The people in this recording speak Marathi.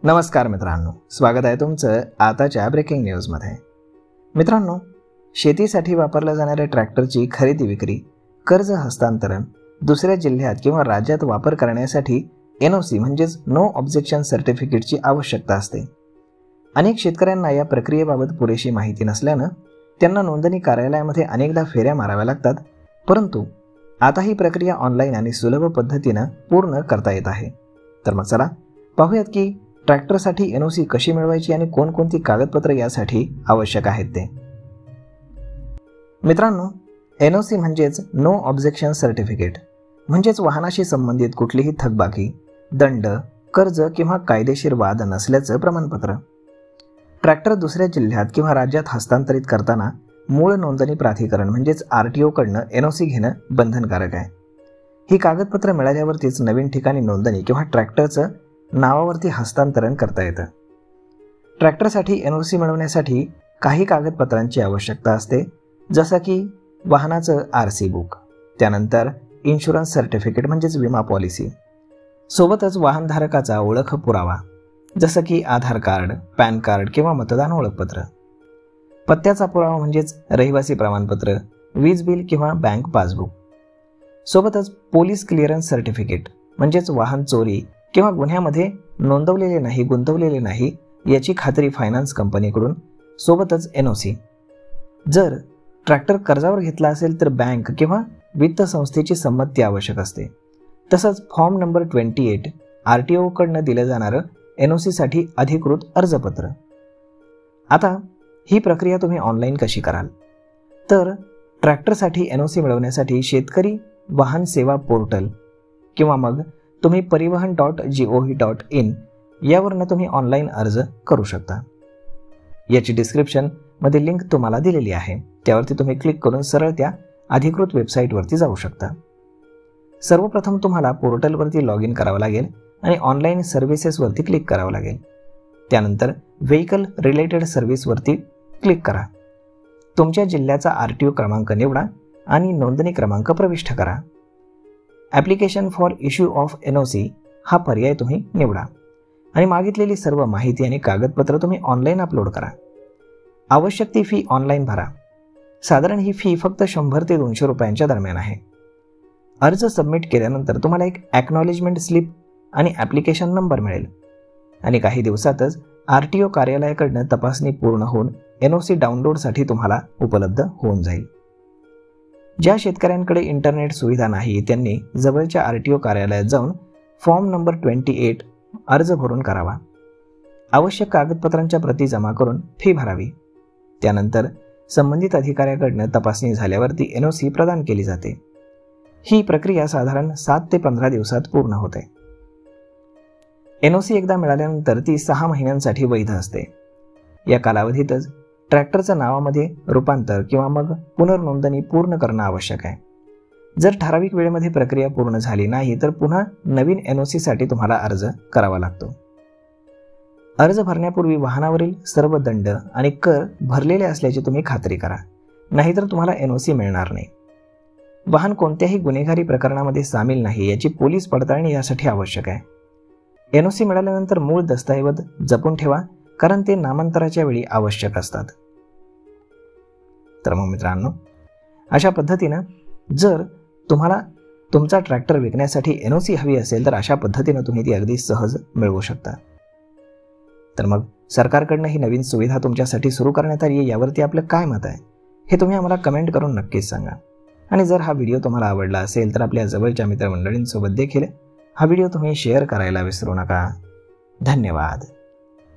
नमस्कार मित्रांनो, स्वागत आहे तुमचं आताच्या ब्रेकिंग न्यूजमध्ये। मित्रांनो, शेतीसाठी वापरल्या जाणाऱ्या ट्रॅक्टरची खरेदी विक्री, कर्ज हस्तांतरण, दुसऱ्या जिल्ह्यात किंवा राज्यात वापर करण्यासाठी NOC म्हणजेच नो ऑब्जेक्शन सर्टिफिकेटची आवश्यकता असते। अनेक शेतकऱ्यांना या प्रक्रियेबाबत पुरेशी माहिती नसल्यानं त्यांना नोंदणी कार्यालयामध्ये अनेकदा फेऱ्या माराव्या लागतात, परंतु आता ही प्रक्रिया ऑनलाईन आणि सुलभ पद्धतीनं पूर्ण करता येत आहे। तर मग चला पाहूयात की ट्रॅक्टरसाठी NOC कशी मिळवायची आणि कोणकोणती कागदपत्रे यासाठी आवश्यक आहेत ते। मित्रांनो, NOC म्हणजेच नो ऑब्जेक्शन सर्टिफिकेट म्हणजेच वाहनाशी संबंधित कुठलीही थकबाकी, दंड, कर्ज किंवा कायदेशीर वाद नसल्याचं प्रमाणपत्र। ट्रॅक्टर दुसऱ्या जिल्ह्यात किंवा राज्यात हस्तांतरित करताना मूळ नोंदणी प्राधिकरण म्हणजेच RTO कडनं NOC घेणं बंधनकारक आहे। ही कागदपत्र मिळाल्यावरतीच नवीन ठिकाणी नोंदणी किंवा ट्रॅक्टरचं नावावरती हस्तांतरण करता येतं। ट्रॅक्टरसाठी NOC मिळवण्यासाठी काही कागदपत्रांची आवश्यकता असते, जसं की वाहनाचं RC बुक, त्यानंतर इन्शुरन्स सर्टिफिकेट म्हणजेच विमा पॉलिसी, सोबतच वाहनधारकाचा ओळख पुरावा जसं की आधार कार्ड, पॅन कार्ड किंवा मतदान ओळखपत्र, पत्त्याचा पुरावा म्हणजेच रहिवासी प्रमाणपत्र, वीज बिल किंवा बँक पासबुक, सोबतच पोलीस क्लिअरन्स सर्टिफिकेट म्हणजेच वाहन चोरी किंवा गुन्ह्यामध्ये नोंदवलेले नाही, गुंतवलेले नाही याची खात्री फायनान्स कंपनीकडून, सोबतच NOC। जर ट्रॅक्टर कर्जावर घेतला असेल तर बँक किंवा वित्त संस्थेची संमती आवश्यक असते। तसंच फॉर्म नंबर 28 RTO कडनं दिलं जाणारं NOC साठी अधिकृत अर्जपत्र। आता ही प्रक्रिया तुम्ही ऑनलाईन कशी कराल? तर ट्रॅक्टरसाठी NOC मिळवण्यासाठी शेतकरी वाहन सेवा पोर्टल किंवा मग तुम्ही परिवहन.gov.in यावरनं तुम्ही ऑनलाईन अर्ज करू शकता। याची डिस्क्रिप्शन मध्ये लिंक तुम्हाला दिलेली आहे, त्यावरती तुम्ही क्लिक करून सरळ त्या अधिकृत वेबसाईटवरती जाऊ शकता। सर्वप्रथम तुम्हाला पोर्टलवरती लॉग इन करावं लागेल आणि ऑनलाईन सर्व्हिसेसवरती क्लिक करावं लागेल। त्यानंतर व्हेकल रिलेटेड सर्व्हिसवरती क्लिक करा। तुमच्या जिल्ह्याचा RTO क्रमांक निवडा आणि नोंदणी क्रमांक प्रविष्ट करा। Application for issue of NOC हा पर्याय तुम्ही निवडा आणि मागितलेली सर्व माहिती आणि कागदपत्र तुम्ही ऑनलाईन अपलोड करा। आवश्यक ती फी ऑनलाईन भरा। साधारण ही फी फक्त 100 ते 200 रुपयांच्या दरम्यान आहे। अर्ज सबमिट केल्यानंतर तुम्हाला एक ॲक्नॉलेजमेंट स्लिप आणि ॲप्लिकेशन नंबर मिळेल आणि काही दिवसातच RTO कार्यालयाकडनं तपासणी पूर्ण होऊन NOC डाउनलोडसाठी तुम्हाला उपलब्ध होऊन जाईल। ज्या शेतकऱ्यांकडे इंटरनेट सुविधा नाही त्यांनी जवळच्या RTO कार्यालयात जाऊन फॉर्म नंबर 28 अर्ज भरून करावा। आवश्यक कागदपत्रांच्या प्रती जमा करून फी भरावी। त्यानंतर संबंधित अधिकाऱ्याकडनं तपासणी झाल्यावरती NOC प्रदान केली जाते। ही प्रक्रिया साधारण 7 ते 15 दिवसात पूर्ण होते। NOC एकदा मिळाल्यानंतर ती 6 महिन्यांसाठी वैध असते। या कालावधीतच ट्रॅक्टरचं नावामध्ये रूपांतर किंवा मग पुनर्नोंदणी पूर्ण करणं आवश्यक आहे। जर ठराविक वेळेमध्ये प्रक्रिया पूर्ण झाली नाही तर पुन्हा नवीन NOC साठी तुम्हाला अर्ज करावा लागतो। अर्ज भरण्यापूर्वी वाहनावरील सर्व दंड आणि कर भरलेले असल्याची तुम्ही खात्री करा, नाहीतर तुम्हाला NOC मिळणार नाही। वाहन कोणत्याही गुन्हेगारी प्रकरणामध्ये सामील नाही याची पोलीस पडताळणी यासाठी आवश्यक आहे। NOC मिळाल्यानंतर मूळ दस्तऐवज जपून ठेवा, कारण ते नामांतराच्या वेळी आवश्यक असतात। तर मग मित्रांनो, अशा पद्धतीनं जर तुम्हाला तुमचा ट्रॅक्टर विकण्यासाठी NOC हवी असेल तर अशा पद्धतीनं तुम्ही ती अगदी सहज मिळवू शकता। तर मग सरकारकडनं ही नवीन सुविधा तुमच्यासाठी सुरू करण्यात आली आहे, यावरती आपलं काय मत आहे हे तुम्ही आम्हाला कमेंट करून नक्कीच सांगा। आणि जर हा व्हिडिओ तुम्हाला आवडला असेल तर आपल्या जवळच्या मित्रमंडळींसोबत देखील हा व्हिडिओ तुम्ही शेअर करायला विसरू नका। धन्यवाद।